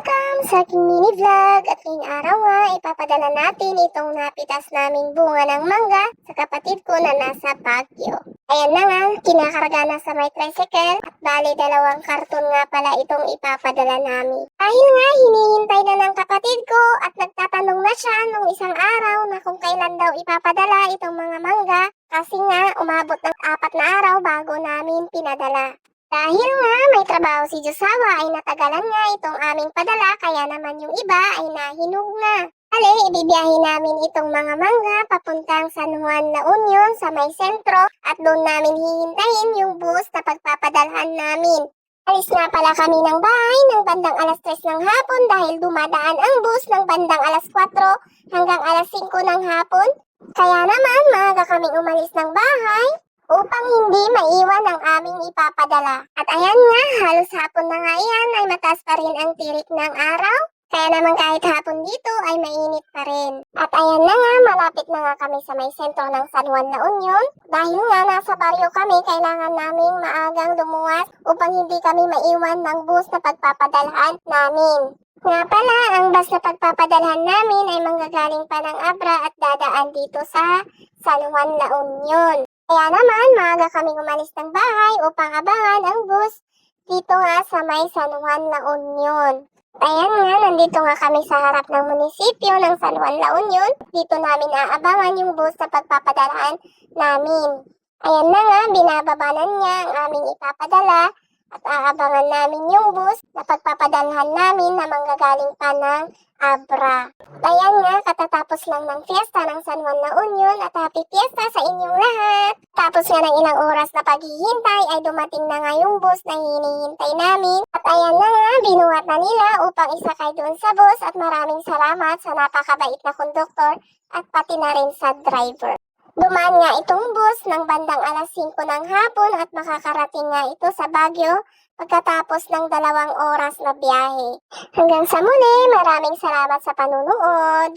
Welcome sa aking mini vlog at ngayong araw nga ipapadala natin itong napitas naming bunga ng mangga sa kapatid ko na nasa Baguio. Ayan na nga, kinakarga na sa may tricycle at bali 2 karton nga pala itong ipapadala namin. Dahil nga hinihintay na ng kapatid ko at nagtatanong na siya nung isang araw na kung kailan daw ipapadala itong mga mangga kasi nga umabot ng 4 na araw bago namin pinadala. Dahil nga may trabaho si Josawa ay natagalan nga itong aming padala kaya naman yung iba ay nahinog na. Bale, ibibiyahe namin itong mga mangga papuntang San Juan, La Union sa may sentro at doon namin hihintayin yung bus na pagpapadalhan namin. Alis nga pala kami ng bahay ng bandang alas 3 ng hapon dahil dumadaan ang bus ng bandang alas 4 hanggang alas 5 ng hapon. Kaya naman maaga kaming umalis ng bahay upang hindi maiwan ang aming ipapadala. At ayan nga, halos hapon na nga yan ay mataas pa rin ang tirik ng araw. Kaya naman kahit hapon dito ay mainit pa rin. At ayan na nga, malapit na nga kami sa may sentro ng San Juan, La Union. Dahil nga nasa baryo kami, kailangan naming maagang lumuwas upang hindi kami maiwan ng bus na pagpapadalhan namin. Nga pala, ang bus na pagpapadalhan namin ay manggagaling pa ng Abra at dadaan dito sa San Juan, La Union. Kaya naman, maaga kaming umalis ng bahay upang abangan ang bus dito nga sa may San Juan, La Union. Ayan nga, nandito nga kami sa harap ng munisipyo ng San Juan, La Union. Dito namin aabangan yung bus na pagpapadalhan namin. Ayan na nga, binababanan niya ang aming ipapadala at aabangan namin yung bus na pagpapadalhan namin na manggagaling pa ng Abra. Ayan nga, katatapos lang ng fiesta ng San Juan, La Union at happy fiesta sa inyong lahat. Tapos nga ng ilang oras na paghihintay ay dumating na nga yung bus na hinihintay namin. At ayan na nga, binuhat na nila upang isakay doon sa bus at maraming salamat sa napakabait na konduktor at pati na rin sa driver. Dumaan nga itong bus ng bandang alas 5 ng hapon at makakarating nga ito sa Baguio pagkatapos ng 2 oras na biyahe. Hanggang sa muli, maraming salamat sa panunood.